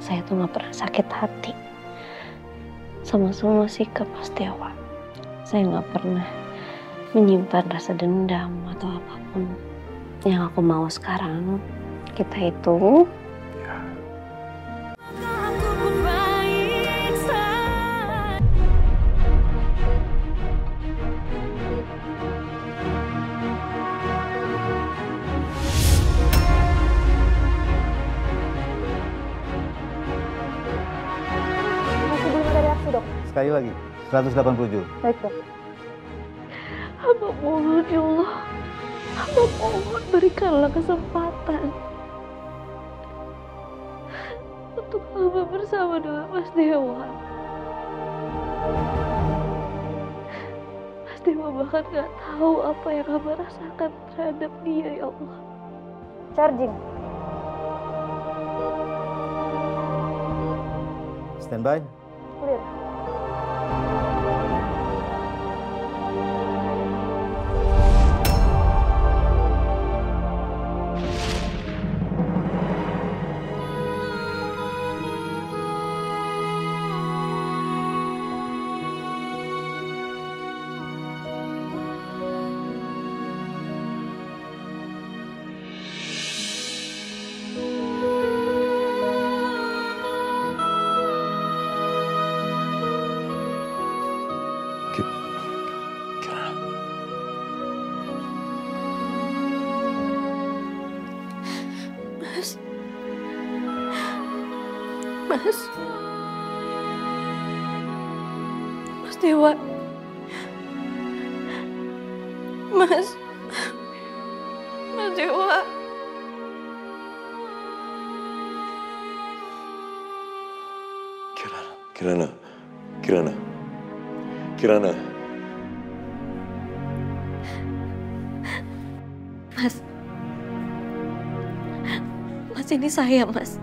Saya tuh gak pernah sakit hati sama semua sikap Mas Dewa. Saya gak pernah menyimpan rasa dendam atau apapun. Yang aku mau sekarang, kita itu sekali lagi, 180 Jul. baik, Dok. Hamba mohon, ya Allah. Hamba mohon berikanlah kesempatan untuk hamba bersama dengan Mas Dewa. Mas Dewa bahkan gak tahu apa yang hamba rasakan terhadap dia, ya Allah. Charging. Standby. Clear. Mas Dewa. Mas Dewa. Kirana. Mas ini saya, Mas.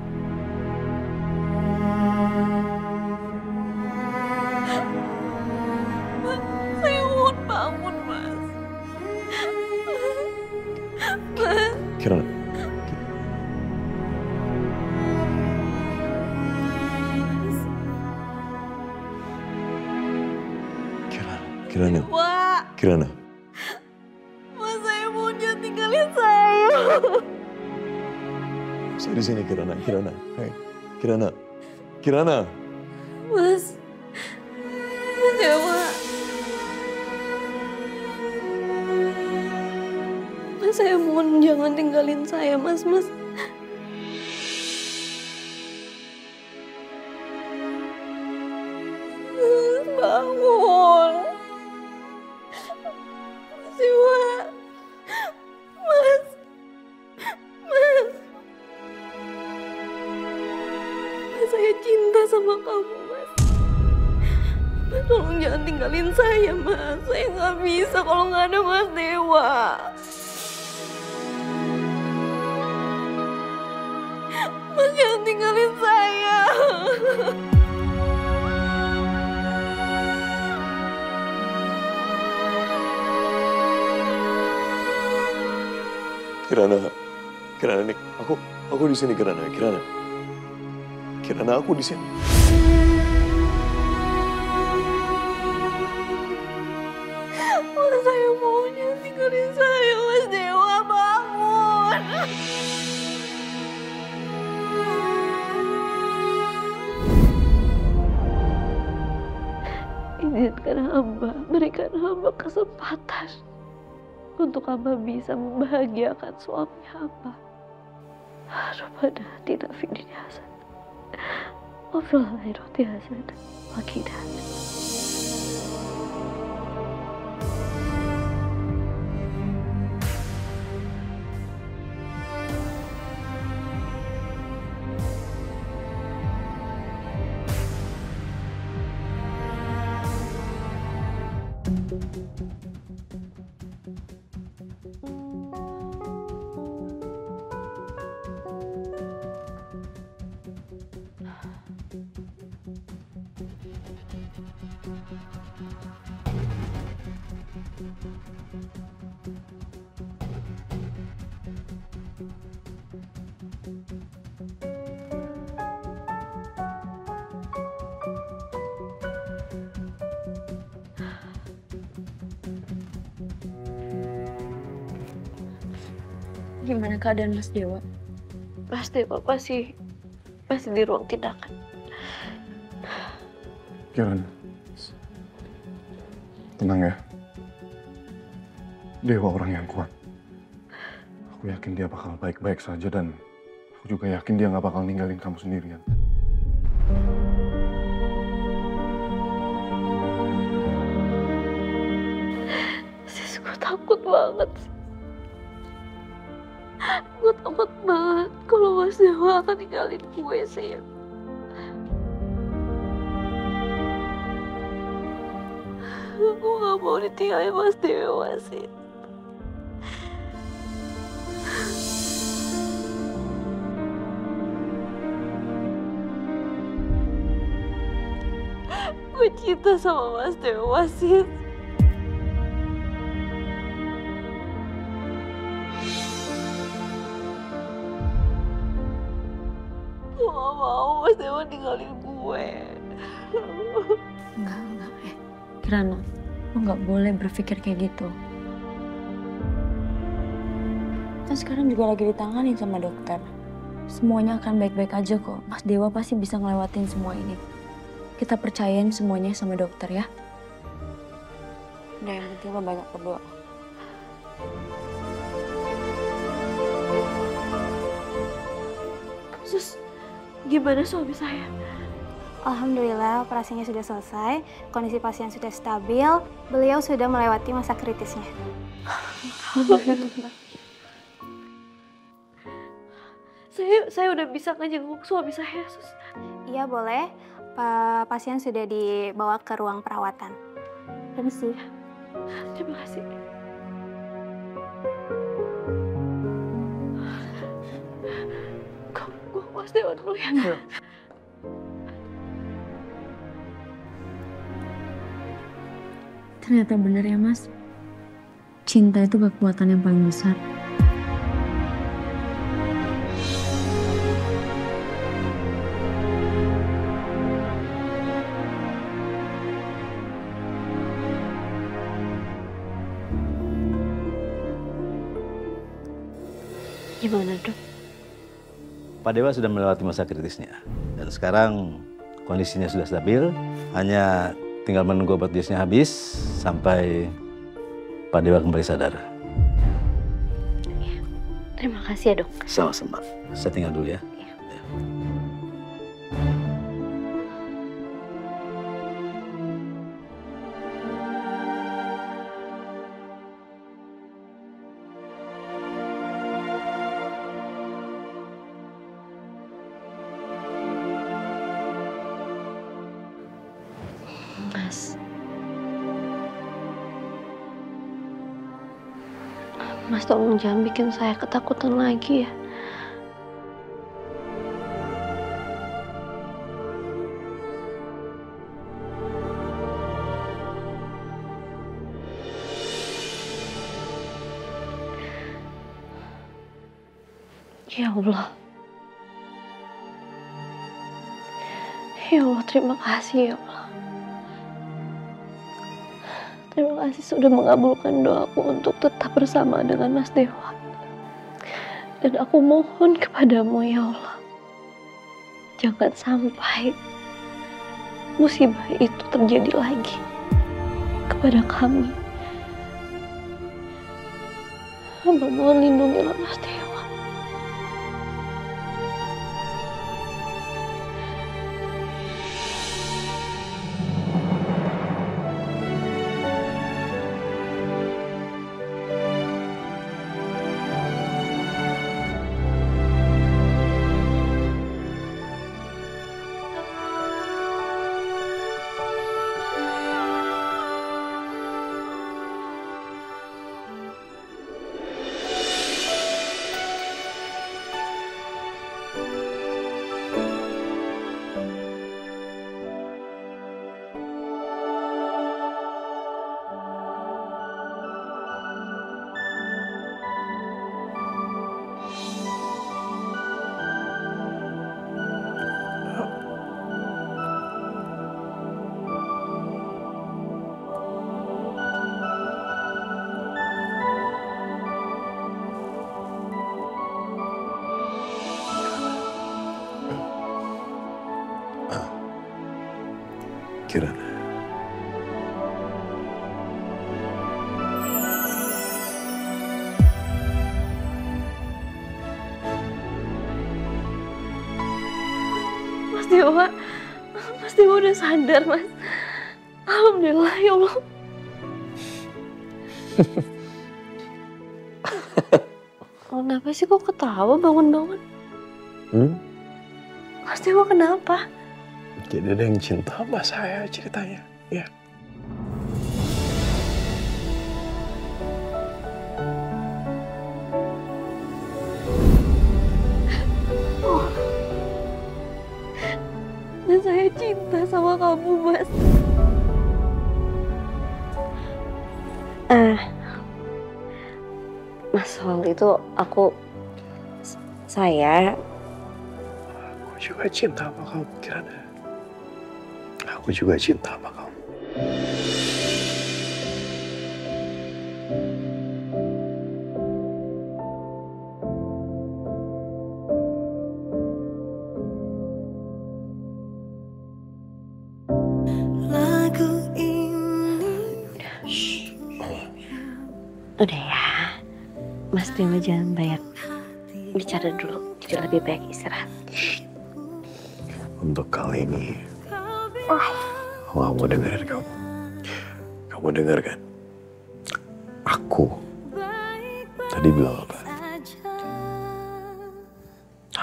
Saya mohon bangun, Mas. Mas. Kirana. Kirana. Mas, saya mohon jangan tinggalin saya. Saya di sini, Kirana. Hai. Kirana. Mas Dewa. Mas, saya mohon jangan tinggalin saya, Mas. Bangun. Mas Dewa. Mas. Saya cinta sama kamu, Mas. Mas, tolong jangan tinggalin saya, Mas. Saya nggak bisa kalau nggak ada Mas Dewa. Mas, jangan tinggalin saya. Kirana, nih, aku di sini, Kirana, aku di sini. Mas, saya mau jangan tinggalin saya, Mas Dewa, bangun. Izinkan hamba, berikan hamba kesempatan untuk hamba bisa membahagiakan suami hamba. Rabbana atina fid dunya hasanah wa fil akhirati hasanah wa qina Gimana keadaan Mas Dewa? Mas Dewa masih di ruang tindakan. Kirana, tenang ya. Dewa orang yang kuat. Aku yakin dia bakal baik-baik saja dan aku juga yakin dia nggak bakal ninggalin kamu sendirian. Sis, gue takut banget sih. Gue takut banget kalau Mas Dewa akan ninggalin gue sih. Aku gak mau ditinggalin Mas Dewa sih. Gue cinta sama Mas Dewa sih. Gue gak mau Mas Dewa ninggalin gue. Enggak. Kirana, lo nggak boleh berpikir kayak gitu. Kan sekarang juga lagi ditanganin sama dokter. Semuanya akan baik-baik aja kok. Mas Dewa pasti bisa ngelewatin semua ini. Kita percayain semuanya sama dokter ya. Udah, yang penting lo banyak berdoa. Sus, gimana suami saya? Alhamdulillah operasinya sudah selesai, kondisi pasien sudah stabil, beliau sudah melewati masa kritisnya. Alhamdulillah. Saya udah bisa ngejenguk suami saya, Sus. Iya boleh, pasien sudah dibawa ke ruang perawatan. Permisi. Terima kasih. Gue Mas Dewa dulu ya. Ternyata bener ya Mas. Cinta itu kekuatan yang paling besar. Gimana, Dok? Pak Dewa sudah melewati masa kritisnya. Dan sekarang kondisinya sudah stabil. Hanya tinggal menunggu obat biusnya habis sampai Pak Dewa kembali sadar. Terima kasih ya, Dok. Sama-sama. Saya tinggal dulu ya. Mas tolong jangan bikin saya ketakutan lagi ya. Ya Allah. Ya Allah, terima kasih ya Allah. Terima kasih sudah mengabulkan doaku untuk tetap bersama dengan Mas Dewa. Dan aku mohon kepadamu ya Allah, jangan sampai musibah itu terjadi lagi kepada kami. Hamba mohon lindungilah Mas Dewa. Kirana. Mas Dewa udah sadar, Mas. Alhamdulillah, ya Allah. Kenapa sih kok ketawa bangun-bangun? Mas Dewa kenapa? Jadi ada yang cinta sama saya ceritanya, ya. Dan saya cinta sama kamu, Mas. Mas, soal itu saya juga cinta sama kamu, Kirana. Aku juga cinta sama kamu. Udah ya, Mas Dewa jangan banyak bicara dulu. Jadi lebih baik istirahat. Untuk kali ini, aku gak mau dengerin kamu. Kamu denger kan? Aku tadi bilang apa?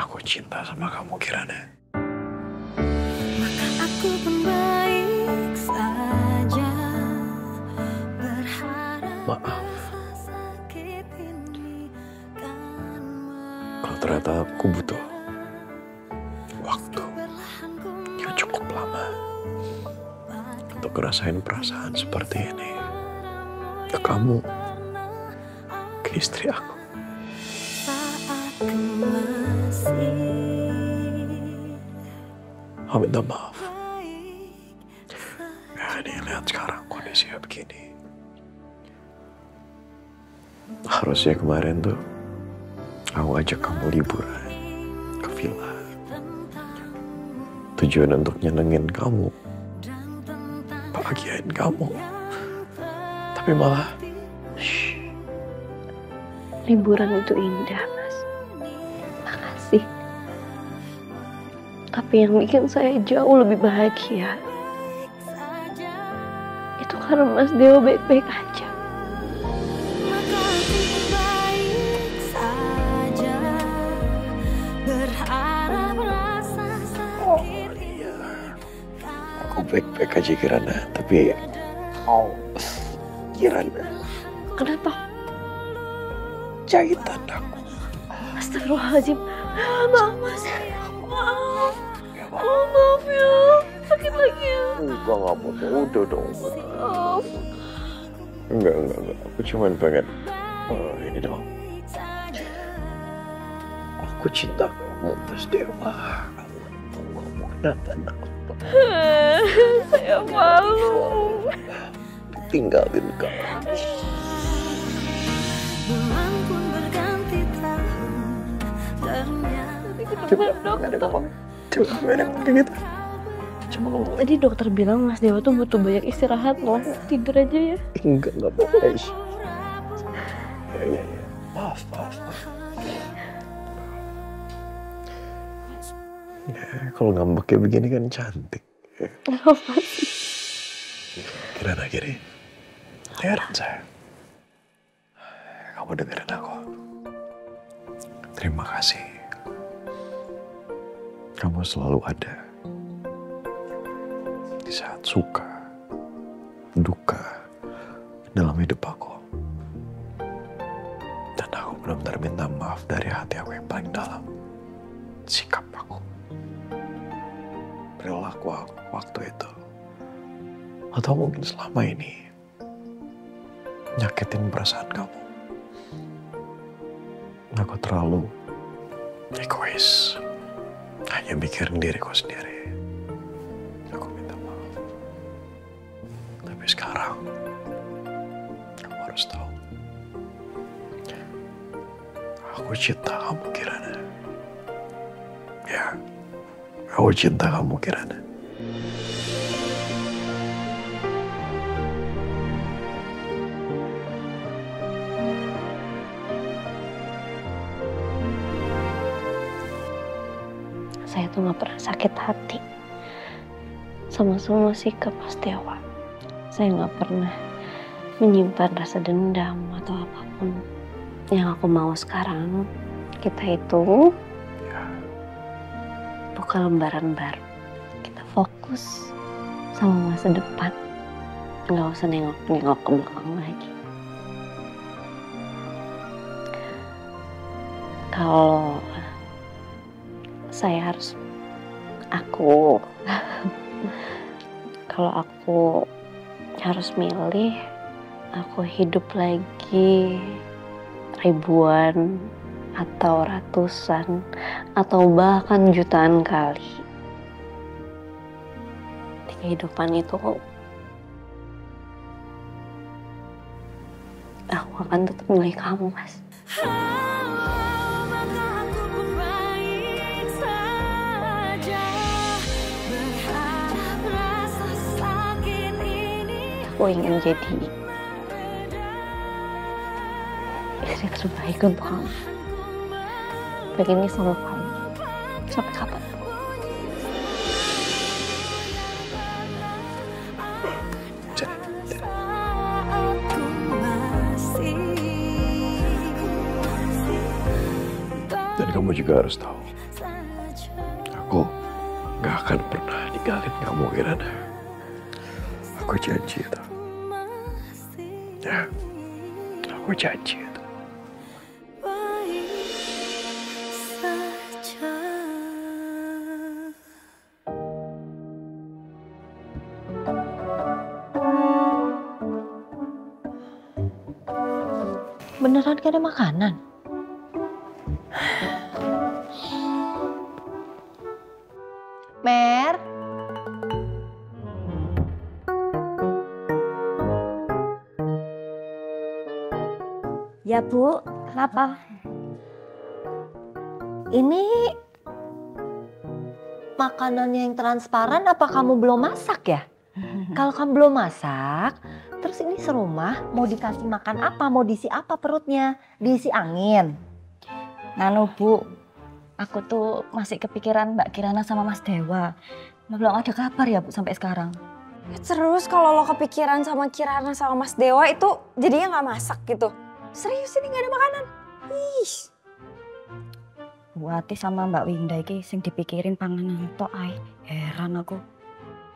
Aku cinta sama kamu, Kirana. Aku pun baik saja, berharap maaf kalau ternyata aku butuh waktu yang cukup lama untuk ngerasain perasaan seperti ini ke kamu, ke istri aku. Aku minta maaf. Ya, ini lihat sekarang kondisinya begini. Harusnya kemarin tuh aku ajak kamu liburan ke villa. Tujuan untuk nyenengin kamu, bahagiain kamu. Tapi malah Liburan itu indah, Mas. Makasih. Tapi yang bikin saya jauh lebih bahagia itu karena Mas Dewa baik-baik aja. aku baik-baik aja, Kirana. Tapi Kirana, Kenapa? jahitan aku. Astagfirullahaladzim. Maaf, Mas. Maaf. Maaf ya. Sakit lagi ya. Enggak apa-apa. Udah dong. Maaf. Enggak. Aku cuma pengen ini dong. Aku cinta kamu, Mas Dewa. Kamu mau kenatan aku. Saya malu. Tinggalin kamu. bulan pun berganti tahun, ternyata Coba ada ngomong. Coba ada ngomong kayak gitu. Coba ngomong. Tadi dokter bilang Mas Dewa tuh butuh banyak istirahat loh. Tidur aja ya. Enggak apa-apa. Ya. Maaf. Ya, kalau ngambek kayak begini kan cantik. Apa sih? Kirana gini. Dengerin saya. Kamu dengerin aku. Terima kasih. Kamu selalu ada. Di saat suka, duka dalam hidup aku. Dan aku benar-benar minta maaf dari hati aku yang paling dalam. Sikap aku. Perilaku aku waktu itu. Atau mungkin selama ini nyakitin perasaan kamu. Aku terlalu egois. Hanya mikirin diriku sendiri. Aku minta maaf. Tapi sekarang kamu harus tahu. Aku cinta kamu, Kirana. Ya, aku cinta kamu, Kirana. tuh gak pernah sakit hati sama semua sikap Mas Dewa. Saya gak pernah menyimpan rasa dendam atau apapun. Yang aku mau sekarang, kita itu buka lembaran baru. Kita fokus sama masa depan. Gak usah nengok-nengok ke belakang lagi. Kalau saya harus, kalau aku harus milih, aku hidup lagi ribuan atau ratusan atau bahkan jutaan kali. Di kehidupan itu aku akan tetap milih kamu, Mas. Aku ingin jadi istri terbaik untuk kamu. Begini sama kamu sampai kapan? Dan kamu juga harus tahu, aku gak akan pernah ninggalin kamu, Kirana. Aku janji itu. Ya, aku janji itu. Beneran gak ada makanan? Mer? Ya Bu, kenapa? Ini makanan yang transparan apa kamu belum masak ya? Kalau kamu belum masak, terus ini serumah mau dikasih makan apa? Mau diisi apa perutnya? Diisi angin? Nano Bu, aku tuh masih kepikiran Mbak Kirana sama Mas Dewa. Belum ada kabar ya Bu sampai sekarang. Terus kalau lo kepikiran sama Kirana sama Mas Dewa itu jadinya nggak masak gitu? Serius ini nggak ada makanan? Ih. Bu Ati sama Mbak Winda iki sing dipikirin panganan tok ae. Heran aku.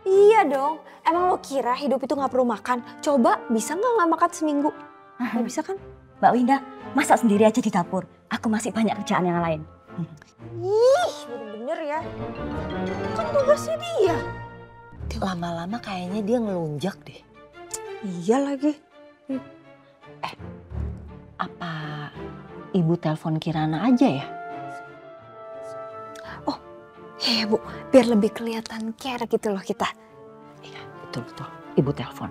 Iya dong, emang lo kira hidup itu nggak perlu makan? Coba bisa nggak makan seminggu? Nggak bisa kan? Mbak Winda, masak sendiri aja di dapur. Aku masih banyak kerjaan yang lain. Ih, bener-bener ya. Kan tugasnya dia. Lama-lama kayaknya dia ngelunjak deh. Iya lagi. Apa Ibu telepon Kirana aja ya? Oh, iya Bu, biar lebih kelihatan care gitu loh kita. Iya, betul-betul. Ibu telepon.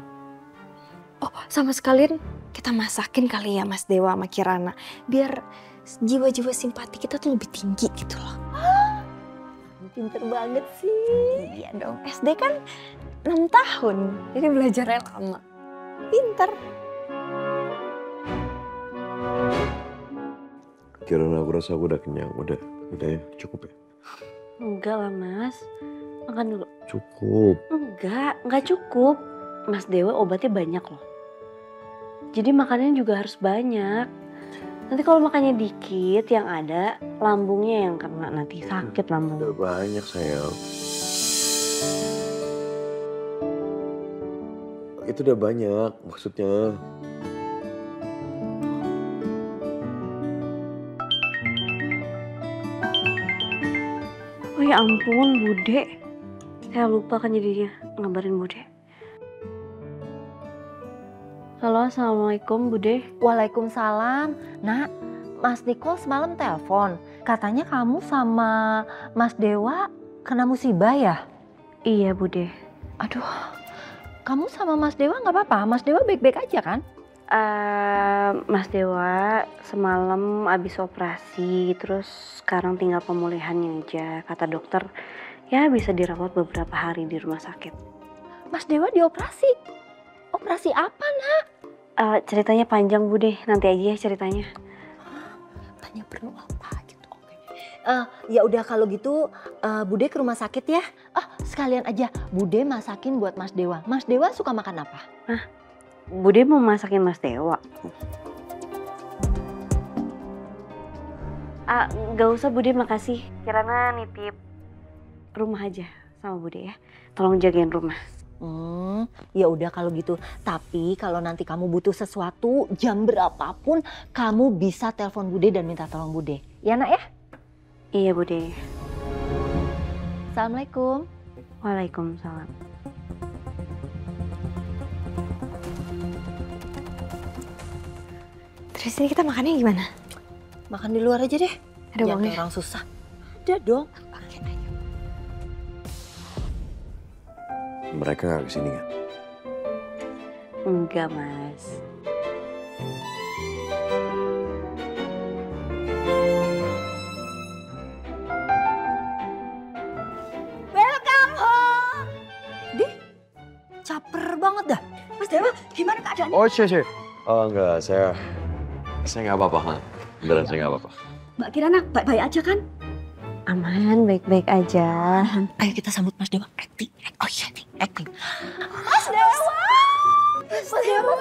Oh, sama sekalian kita masakin kali ya Mas Dewa sama Kirana. Biar jiwa-jiwa simpati kita tuh lebih tinggi gitu loh. Pinter banget sih. Iya dong, SD kan 6 tahun, jadi belajarnya lama. Pinter. Kirana, aku rasa aku udah kenyang. Udah ya, cukup ya? Enggak lah Mas, makan dulu. Cukup. Enggak cukup. Mas Dewa obatnya banyak loh. Jadi makannya juga harus banyak. Nanti kalau makannya dikit yang ada lambungnya yang kena, nanti sakit lambungnya. Udah banyak sayang. Itu udah banyak maksudnya. Oh ya ampun Bude, saya lupa kan jadinya ngabarin Bude. Halo, assalamualaikum Bude. Waalaikumsalam. Nak, Mas Niko semalam telepon. Katanya kamu sama Mas Dewa kena musibah ya? Iya Bude. Aduh, kamu sama Mas Dewa nggak apa-apa? Mas Dewa baik-baik aja kan? Mas Dewa semalam abis operasi, terus sekarang tinggal pemulihannya aja. Kata dokter, ya bisa dirawat beberapa hari di rumah sakit. Mas Dewa dioperasi? Operasi apa, Nak? Ceritanya panjang Bude, nanti aja ya ceritanya. Tanya perlu apa gitu. Oke. Ya udah kalau gitu Bude ke rumah sakit ya. Sekalian aja Bude masakin buat Mas Dewa. Mas Dewa suka makan apa? Bude mau masakin Mas Dewa. Gak usah Bude, makasih. Kirana nitip rumah aja sama Bude ya. Tolong jagain rumah. Ya udah kalau gitu. Tapi kalau nanti kamu butuh sesuatu jam berapapun kamu bisa telepon Bude dan minta tolong Bude. Ya nak ya? Iya Bude. Assalamualaikum. Waalaikumsalam. Terus ini kita makannya gimana? Makan di luar aja deh. Ada Biar uangnya? kayak orang susah. Ada dong. Oke, ayo. Mereka nggak kesini kan? Enggak Mas. Welcome home. Dih, caper banget dah. Mas Dewa, gimana keadaannya? Oh, cie. Oh, enggak, saya nggak apa-apa. Beneran saya nggak apa-apa. Mbak Kirana, baik-baik aja kan? Aman, baik-baik aja. Ayo kita sambut Mas Dewa. Acting. Oh iya nih, acting. Mas Dewa! Mas Dewa!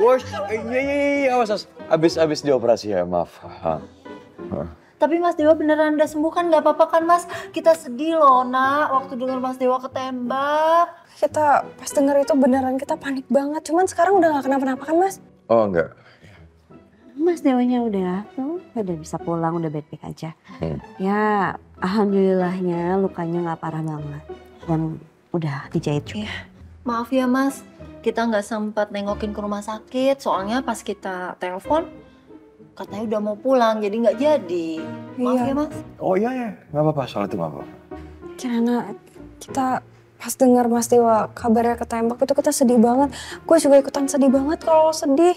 Wash, iya, awas. Abis dioperasi ya, maaf. Tapi Mas Dewa beneran udah sembuh kan? Gak apa-apa kan Mas? Kita sedih loh nak, waktu dengar Mas Dewa ketembak. Kita pas denger itu beneran kita panik banget. Cuman sekarang udah gak kenapa-napa kan Mas? Oh, enggak. Mas Dewanya udah bisa pulang, udah baik-baik aja. Ya, alhamdulillahnya lukanya nggak parah banget dan udah dijahit juga. Maaf ya Mas, kita nggak sempat nengokin ke rumah sakit. Soalnya pas kita telepon, katanya udah mau pulang, jadi nggak jadi. Maaf ya Mas. Oh iya, nggak apa-apa, soal itu nggak apa-apa. Kirana, kita pas dengar Mas Dewa kabarnya ketembak itu kita sedih banget. Gue juga ikutan sedih banget kalau lo sedih.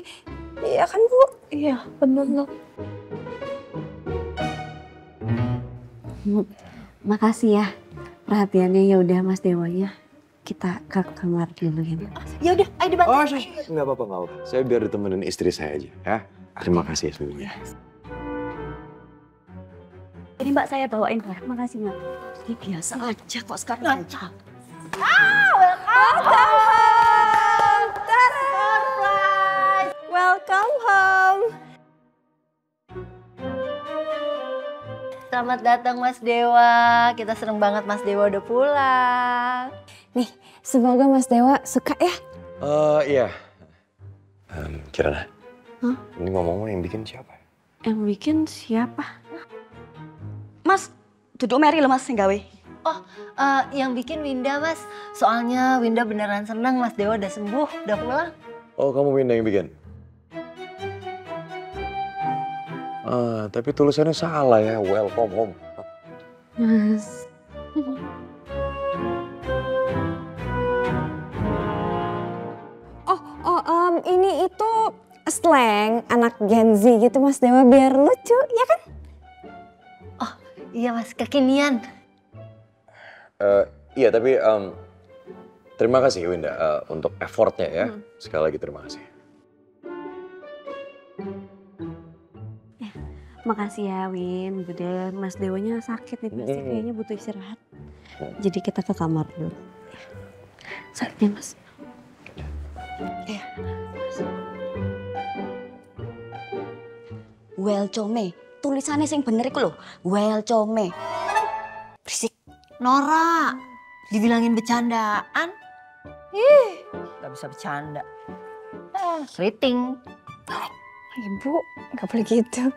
Iya kan Bu? Iya bener loh. Makasih ya perhatiannya. Ya udah Mas Dewanya, kita ke kamar dulu ya. Ya udah, ayo dibantu. Oh, nggak apa-apa. Saya biar ditemenin istri saya aja, ya. Terima kasih ya sebelumnya. Ini Mbak saya bawain. Makasih Mbak. Ini biasa aja kok sekarang. Welcome home. Selamat datang Mas Dewa. Kita seneng banget Mas Dewa udah pulang. Nih, semoga Mas Dewa suka ya. Iya. Kirana. Ini ngomong yang bikin siapa? Yang bikin siapa? Mas, duduk meri loh Mas, gawe. Yang bikin Winda Mas. Soalnya Winda beneran seneng Mas Dewa udah sembuh, udah pulang. Oh, kamu Winda yang bikin? Tapi tulisannya salah ya, welcome home. Mas. Ini itu slang anak Gen Z gitu Mas Dewa biar lucu, ya kan? Iya Mas, kekinian. Iya, tapi terima kasih Winda untuk effortnya ya. Sekali lagi terima kasih. Makasih ya Win, Bude. Mas Dewanya sakit nih, pasti kayaknya butuh istirahat. Jadi kita ke kamar dulu. Sakitnya Mas. Iya. Welcome. Tulisannya sing bener iku lho. Welcome. Berisik. Nora, dibilangin bercandaan. Gak bisa bercanda. Keriting. Ibu, gak boleh gitu.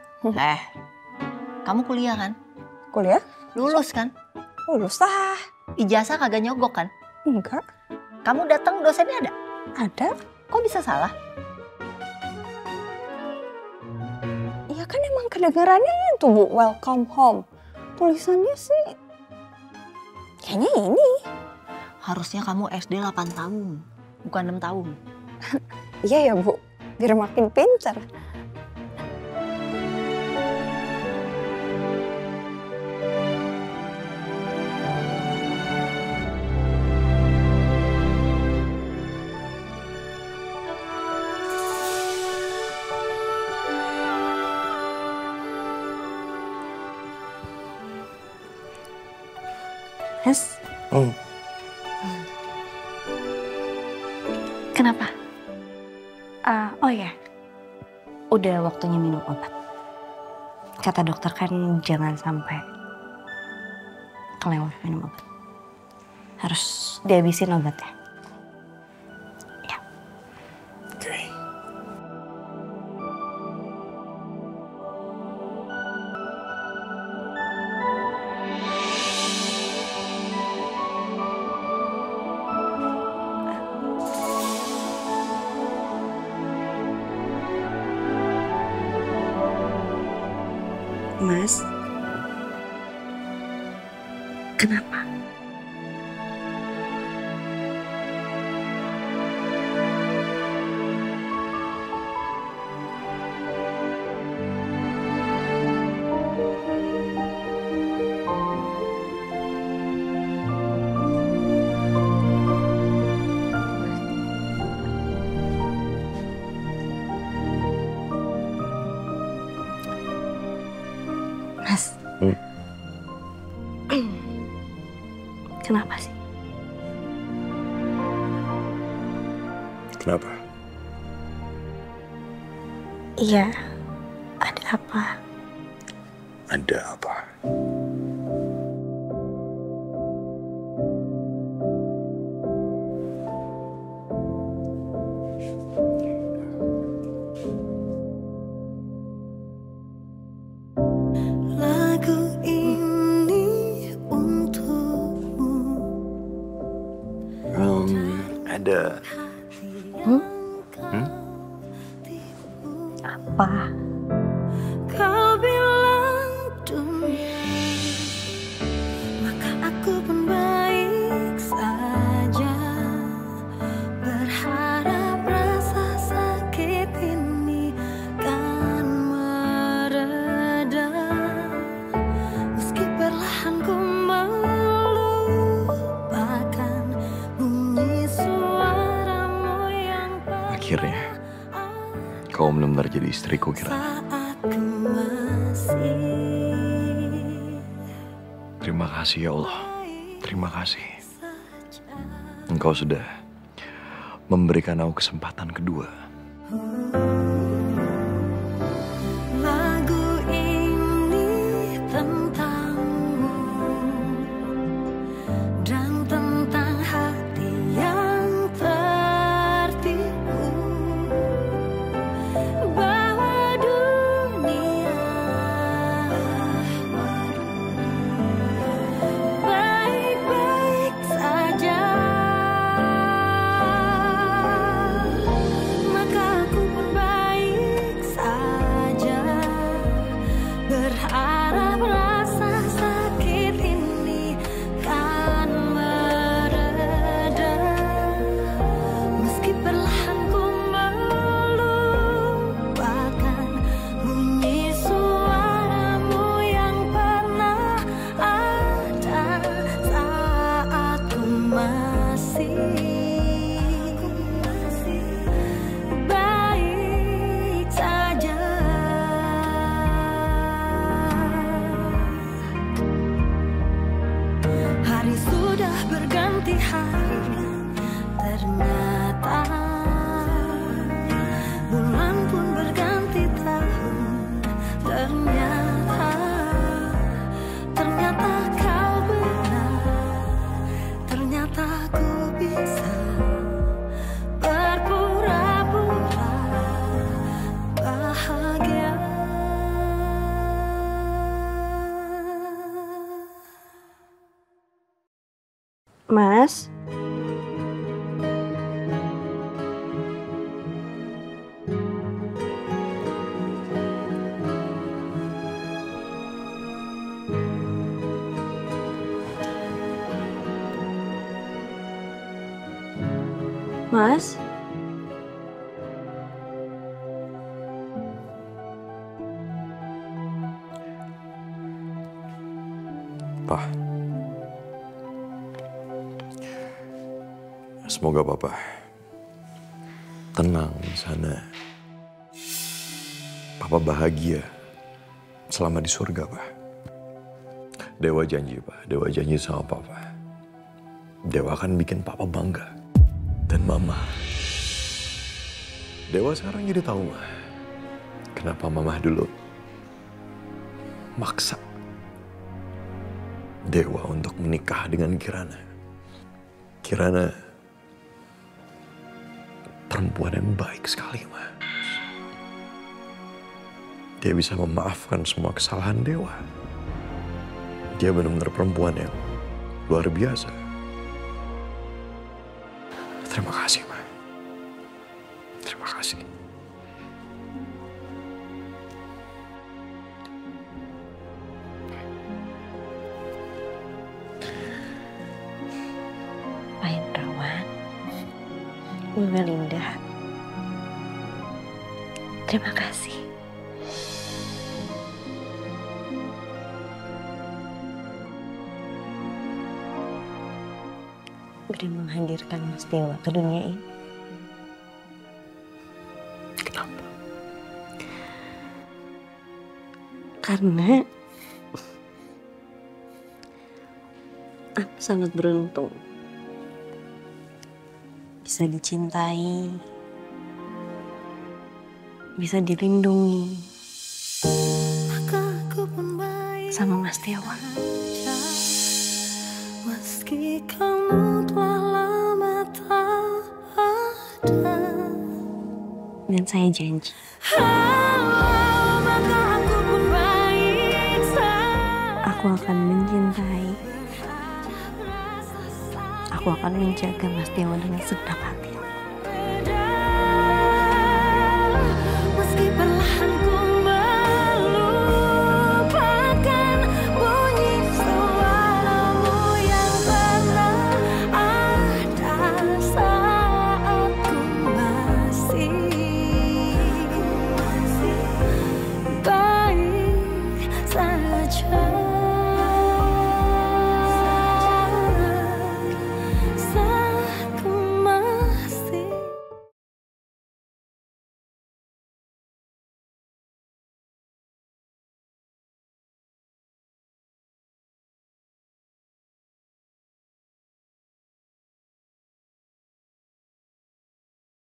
Kamu kuliah kan? Kuliah? Lulus kan? Lulus lah. Ijazah kagak nyogok kan? Enggak. Kamu datang dosennya ada? Ada. Kok bisa salah? Ya kan emang kedengarannya itu Bu, welcome home. Tulisannya sih kayaknya ini. Harusnya kamu SD 8 tahun, bukan 6 tahun. Iya ya Bu, biar makin pintar. Kenapa? Oh ya, udah waktunya minum obat. Kata dokter kan jangan sampai kelewat minum obat. Harus dihabisin obatnya. Ya. Oke. Mas, kenapa? Mas, kenapa sih? Kenapa? Iya, ada apa? Ada apa? Lagu ini untukmu. Ada. Apa? Kau bilang dunia, maka aku pun baik saja. Berharap rasa sakit ini kan mereda. Meski perlahan ku melupakan bunyi suaramu yang Akhirnya, kau benar-benar jadi istriku, Kirana. saat ku masih Terima kasih ya Allah. Terima kasih. Engkau sudah memberikan aku kesempatan kedua. lagu ini tentangmu dan tentang hati yang tertipu bahwa dunia baik-baik saja. Maka aku pun baik saja. Berharap rasa sakit ini kan mereda. Meski perlahan ku melupakan bunyi suaramu yang pernah ada saat ku masih baik saja. Hari sudah berganti hari, ternyata bulan pun berganti tahun. Ternyata kau benar. Ternyata ku bisa berpura-pura bahagia. Mas? Mas? Pak. Semoga Papa tenang di sana. Papa bahagia selama di surga, Pak. Dewa janji, Pak. Dewa janji sama Papa. Dewa akan bikin papa bangga. Dan mama. Dewa sekarang jadi tahu mah. Kenapa mama dulu maksa Dewa untuk menikah dengan Kirana. Kirana perempuan yang baik sekali, Ma. Dia bisa memaafkan semua kesalahan Dewa. Dia benar-benar perempuan yang luar biasa. Terima kasih, Ma. Terima kasih. Pak Indrawan, Bu Melinda, terima kasih. Udah menghadirkan Mas Dewa ke dunia ini. Kenapa? Karena aku sangat beruntung bisa dicintai, bisa dilindungi sama Mas Dewa. Meski kamu telah lama tak ada, Dan saya janji aku akan mencintai, aku akan menjaga Mas Dewa dengan segenap hati.